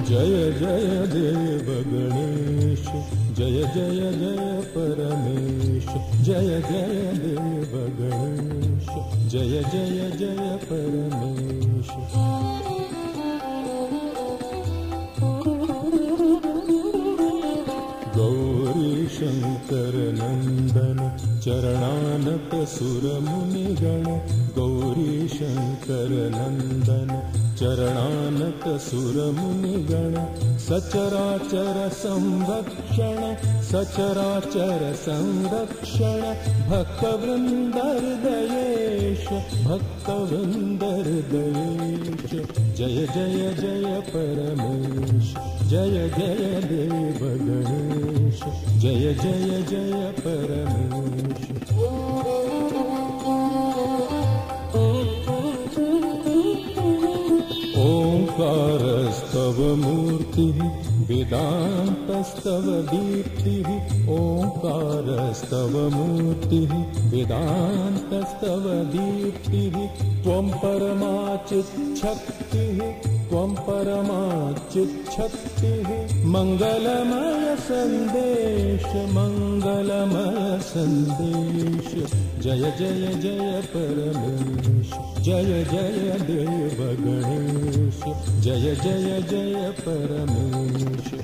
जय जय देव गणेश, जय जय जय परमेश, जय जय देव गणेश, जय जय जय परमेश। गौरी शंकर नंदन चरणानत सुर मुनिगण, गौरी शंकर नंदन चरणानत सुर मुनिगण, सचराचर संरक्षण, सचराचर संरक्षण, भक्तवृंदर्दयेश, भक्तवृंदर्दयेश। जय जय जय परमेश, जय जय देव गणेश, जय जय जय परमेश। ओंकारस्तव मूर्तिः वेदान्तस्तव दीप्तिः, ओंकारस्तव मूर्तिः वेदान्तस्तव दीप्तिः, त्वं परमाचिच्छक्तिः, त्वं परमाचिच्छक्तिः, मङ्गलमय सन्देश, मङ्गलमय सन्देश। जय जय जय परमेश, जय जय देव गणेश, जय जय जय परमेश।